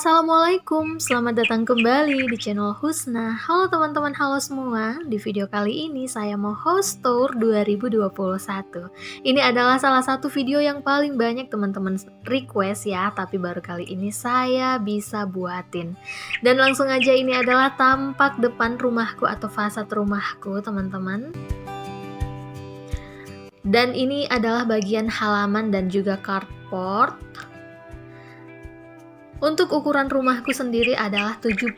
Assalamualaikum, selamat datang kembali di channel Husna. Halo teman-teman, halo semua. Di video kali ini saya mau host tour 2021. Ini adalah salah satu video yang paling banyak teman-teman request ya, tapi baru kali ini saya bisa buatin. Dan langsung aja, ini adalah tampak depan rumahku atau fasad rumahku teman-teman. Dan ini adalah bagian halaman dan juga carport. Untuk ukuran rumahku sendiri adalah 72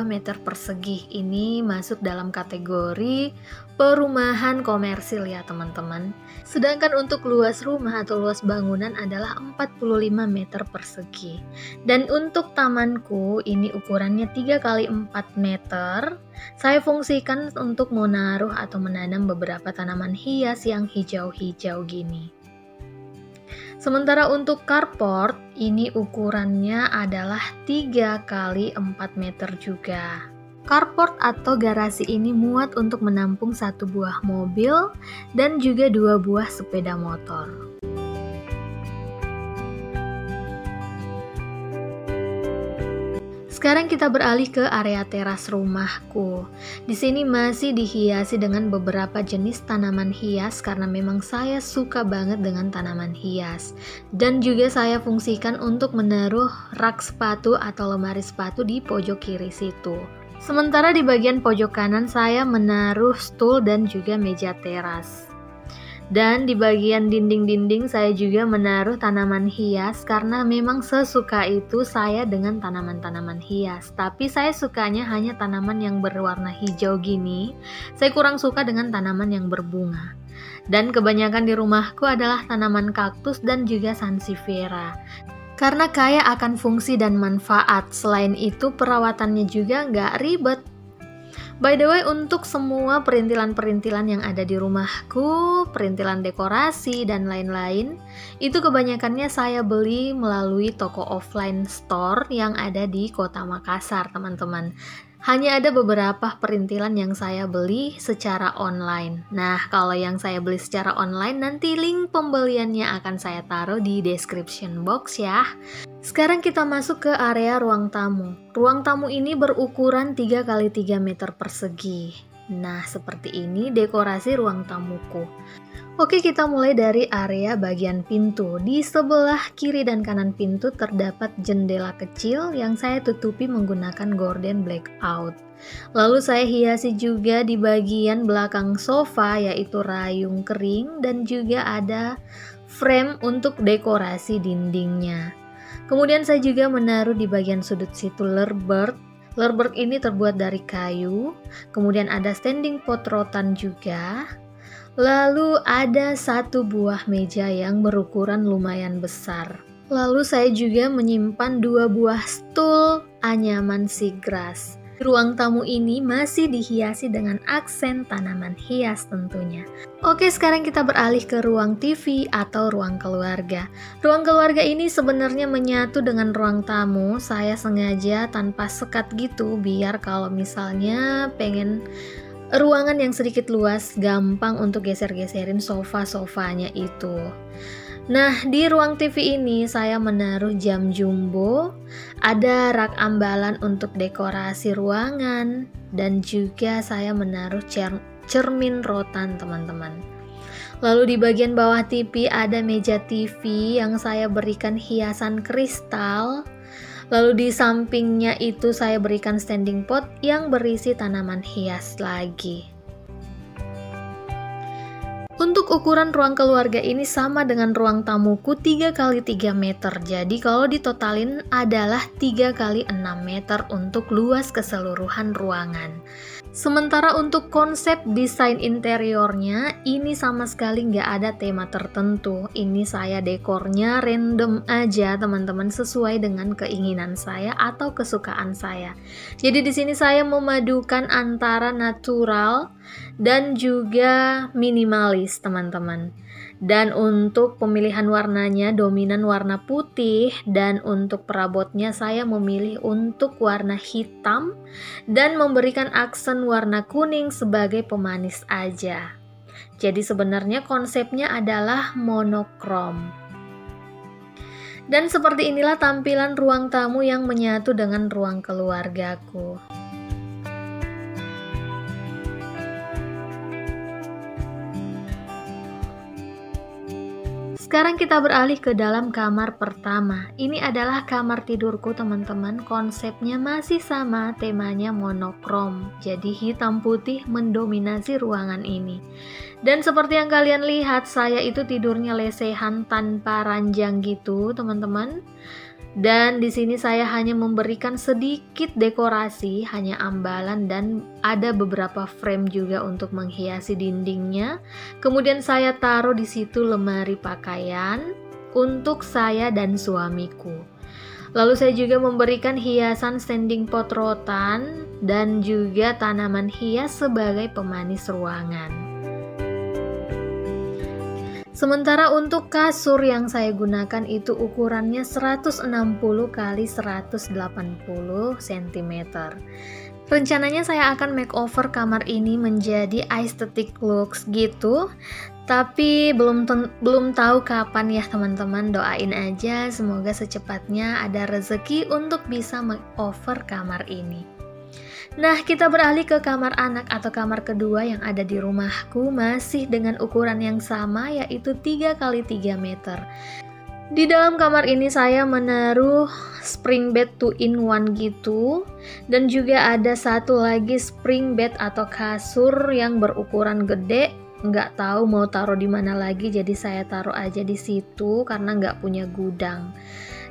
meter persegi. Ini masuk dalam kategori perumahan komersil ya teman-teman. Sedangkan untuk luas rumah atau luas bangunan adalah 45 meter persegi. Dan untuk tamanku ini ukurannya 3 x 4 meter. Saya fungsikan untuk menaruh atau menanam beberapa tanaman hias yang hijau-hijau gini. Sementara untuk carport, ini ukurannya adalah 3 x 4 meter juga. Carport atau garasi ini muat untuk menampung 1 buah mobil dan juga 2 buah sepeda motor. Sekarang kita beralih ke area teras rumahku. Di sini masih dihiasi dengan beberapa jenis tanaman hias karena memang saya suka banget dengan tanaman hias. Dan juga saya fungsikan untuk menaruh rak sepatu atau lemari sepatu di pojok kiri situ. Sementara di bagian pojok kanan saya menaruh stool dan juga meja teras. Dan di bagian dinding-dinding saya juga menaruh tanaman hias karena memang sesuka itu saya dengan tanaman-tanaman hias. Tapi saya sukanya hanya tanaman yang berwarna hijau gini. Saya kurang suka dengan tanaman yang berbunga. Dan kebanyakan di rumahku adalah tanaman kaktus dan juga sansevieria. Karena kaya akan fungsi dan manfaat. Selain itu perawatannya juga nggak ribet. By the way, untuk semua perintilan-perintilan yang ada di rumahku, perintilan dekorasi dan lain-lain, itu kebanyakannya saya beli melalui toko offline store yang ada di Kota Makassar, teman-teman. Hanya ada beberapa perintilan yang saya beli secara online. Nah, kalau yang saya beli secara online, nanti link pembeliannya akan saya taruh di description box ya. Sekarang kita masuk ke area ruang tamu. Ruang tamu ini berukuran 3 x 3 meter persegi. Nah, seperti ini dekorasi ruang tamuku. Oke, kita mulai dari area bagian pintu. Di sebelah kiri dan kanan pintu terdapat jendela kecil yang saya tutupi menggunakan gorden blackout. Lalu saya hiasi juga di bagian belakang sofa, yaitu rayung kering dan juga ada frame untuk dekorasi dindingnya. Kemudian saya juga menaruh di bagian sudut situ lovebird. Lovebird ini terbuat dari kayu. Kemudian ada standing pot rotan juga. Lalu ada 1 buah meja yang berukuran lumayan besar. Lalu saya juga menyimpan 2 buah stool anyaman seagrass. Ruang tamu ini masih dihiasi dengan aksen tanaman hias tentunya. Oke, sekarang kita beralih ke ruang TV atau ruang keluarga. Ruang keluarga ini sebenarnya menyatu dengan ruang tamu. Saya sengaja tanpa sekat gitu biar kalau misalnya pengen ruangan yang sedikit luas, gampang untuk geser-geserin sofa-sofanya itu. Nah, di ruang TV ini saya menaruh jam jumbo, ada rak ambalan untuk dekorasi ruangan, dan juga saya menaruh cermin rotan teman-teman. Lalu di bagian bawah TV ada meja TV yang saya berikan hiasan kristal. Lalu di sampingnya itu saya berikan standing pot yang berisi tanaman hias lagi. Untuk ukuran ruang keluarga ini sama dengan ruang tamuku 3 x 3 meter. Jadi kalau ditotalin adalah 3 x 6 meter untuk luas keseluruhan ruangan. Sementara untuk konsep desain interiornya, ini sama sekali nggak ada tema tertentu. Ini saya dekornya random aja teman-teman, sesuai dengan keinginan saya atau kesukaan saya. Jadi di sini saya memadukan antara natural dan juga minimalis teman-teman. Dan untuk pemilihan warnanya dominan warna putih, dan untuk perabotnya saya memilih untuk warna hitam dan memberikan aksen warna kuning sebagai pemanis aja. Jadi sebenarnya konsepnya adalah monokrom. Dan seperti inilah tampilan ruang tamu yang menyatu dengan ruang keluargaku. Sekarang kita beralih ke dalam kamar pertama. Ini adalah kamar tidurku teman-teman. Konsepnya masih sama, temanya monokrom. Jadi hitam putih mendominasi ruangan ini. Dan seperti yang kalian lihat, saya itu tidurnya lesehan tanpa ranjang gitu teman-teman. Dan di sini saya hanya memberikan sedikit dekorasi, hanya ambalan dan ada beberapa frame juga untuk menghiasi dindingnya. Kemudian saya taruh di situ lemari pakaian untuk saya dan suamiku. Lalu saya juga memberikan hiasan standing pot rotan dan juga tanaman hias sebagai pemanis ruangan. Sementara untuk kasur yang saya gunakan itu ukurannya 160 x 180 cm. Rencananya saya akan makeover kamar ini menjadi aesthetic looks gitu. Tapi belum tahu kapan ya teman-teman, doain aja semoga secepatnya ada rezeki untuk bisa makeover kamar ini. Nah, kita beralih ke kamar anak atau kamar kedua yang ada di rumahku, masih dengan ukuran yang sama yaitu 3 x 3 meter. Di dalam kamar ini saya menaruh spring bed 2-in-1 gitu, dan juga ada satu lagi spring bed atau kasur yang berukuran gede. Nggak tahu mau taruh di mana lagi, jadi saya taruh aja di situ karena nggak punya gudang.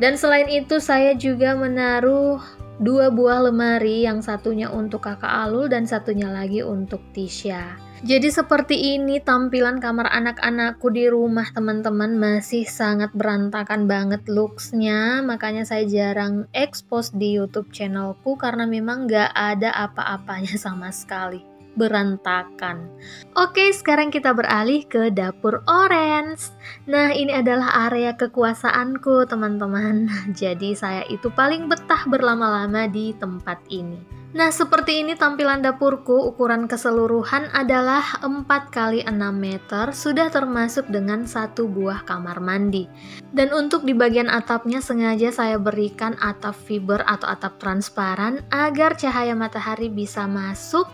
Dan selain itu saya juga menaruh 2 buah lemari, yang satunya untuk kakak Alul dan satunya lagi untuk Tisha. Jadi seperti ini tampilan kamar anak-anakku di rumah teman-teman, masih sangat berantakan banget looksnya. Makanya saya jarang expose di YouTube channelku karena memang nggak ada apa-apanya sama sekali, berantakan. Oke, sekarang kita beralih ke dapur orange. Nah, ini adalah area kekuasaanku teman-teman. Jadi saya itu paling betah berlama-lama di tempat ini. Nah, seperti ini tampilan dapurku. Ukuran keseluruhan adalah 4 x 6 meter, sudah termasuk dengan 1 buah kamar mandi. Dan untuk di bagian atapnya sengaja saya berikan atap fiber atau atap transparan agar cahaya matahari bisa masuk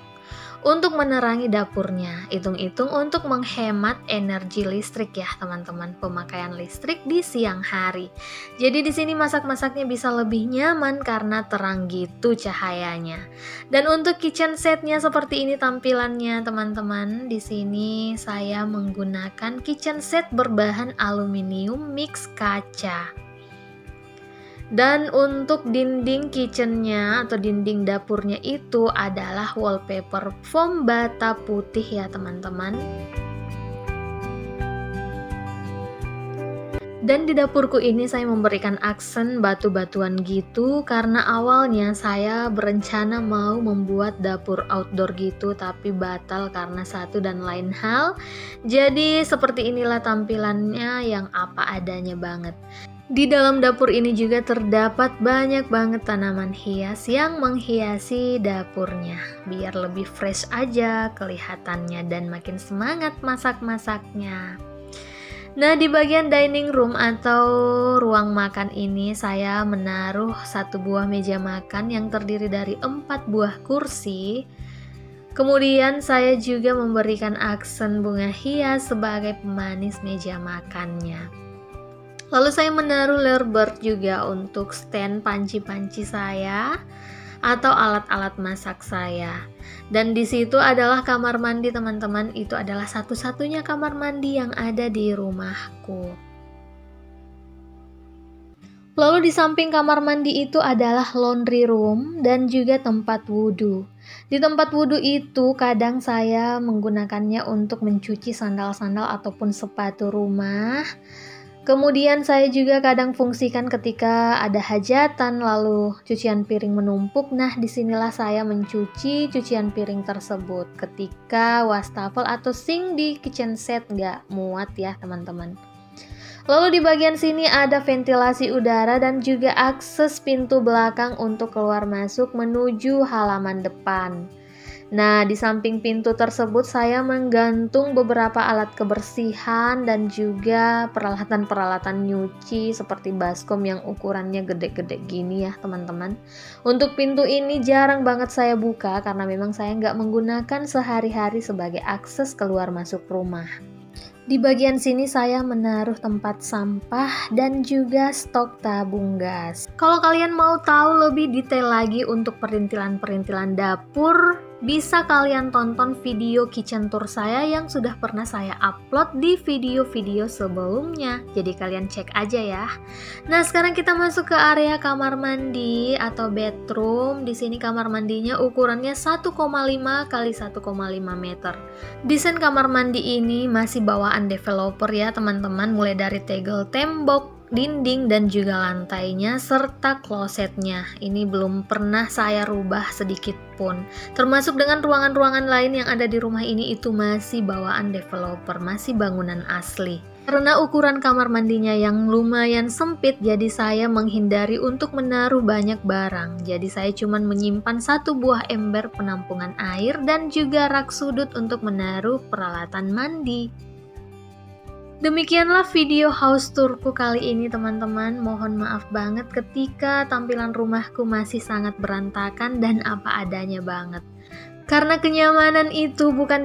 untuk menerangi dapurnya. Hitung-hitung untuk menghemat energi listrik ya teman-teman, pemakaian listrik di siang hari. Jadi di sini masak-masaknya bisa lebih nyaman karena terang gitu cahayanya. Dan untuk kitchen setnya seperti ini tampilannya teman-teman. Di sini saya menggunakan kitchen set berbahan aluminium mix kaca. Dan untuk dinding kitchennya atau dinding dapurnya itu adalah wallpaper foam bata putih ya teman-teman. Dan di dapurku ini saya memberikan aksen batu-batuan gitu karena awalnya saya berencana mau membuat dapur outdoor gitu, tapi batal karena satu dan lain hal. Jadi seperti inilah tampilannya yang apa adanya banget. Di dalam dapur ini juga terdapat banyak banget tanaman hias yang menghiasi dapurnya, biar lebih fresh aja kelihatannya dan makin semangat masak-masaknya. Nah, di bagian dining room atau ruang makan ini saya menaruh 1 buah meja makan yang terdiri dari 4 buah kursi. Kemudian saya juga memberikan aksen bunga hias sebagai pemanis meja makannya. Lalu saya menaruh Lerberg juga untuk stand panci-panci saya atau alat-alat masak saya. Dan di situ adalah kamar mandi teman-teman. Itu adalah satu-satunya kamar mandi yang ada di rumahku. Lalu di samping kamar mandi itu adalah laundry room dan juga tempat wudhu. Di tempat wudhu itu kadang saya menggunakannya untuk mencuci sandal-sandal ataupun sepatu rumah. Kemudian saya juga kadang fungsikan ketika ada hajatan lalu cucian piring menumpuk. Nah, disinilah saya mencuci cucian piring tersebut ketika wastafel atau sink di kitchen set nggak muat ya teman-teman. Lalu di bagian sini ada ventilasi udara dan juga akses pintu belakang untuk keluar masuk menuju halaman depan. Nah, di samping pintu tersebut saya menggantung beberapa alat kebersihan dan juga peralatan-peralatan nyuci seperti baskom yang ukurannya gede-gede gini ya teman-teman. Untuk pintu ini jarang banget saya buka karena memang saya nggak menggunakan sehari-hari sebagai akses keluar masuk rumah. Di bagian sini saya menaruh tempat sampah dan juga stok tabung gas. Kalau kalian mau tahu lebih detail lagi untuk perintilan-perintilan dapur, bisa kalian tonton video kitchen tour saya yang sudah pernah saya upload di video-video sebelumnya. Jadi kalian cek aja ya. Nah, sekarang kita masuk ke area kamar mandi atau bedroom. Di sini kamar mandinya ukurannya 1,5 kali 1,5 meter. Desain kamar mandi ini masih bawaan developer ya teman-teman, mulai dari tegel tembok, dinding dan juga lantainya serta klosetnya. Ini belum pernah saya rubah sedikit pun. Termasuk dengan ruangan-ruangan lain yang ada di rumah ini itu masih bawaan developer, masih bangunan asli. Karena ukuran kamar mandinya yang lumayan sempit, jadi saya menghindari untuk menaruh banyak barang. Jadi saya cuma menyimpan satu buah ember penampungan air dan juga rak sudut untuk menaruh peralatan mandi. Demikianlah video house tourku kali ini teman-teman. Mohon maaf banget ketika tampilan rumahku masih sangat berantakan dan apa adanya banget. Karena kenyamanan itu bukan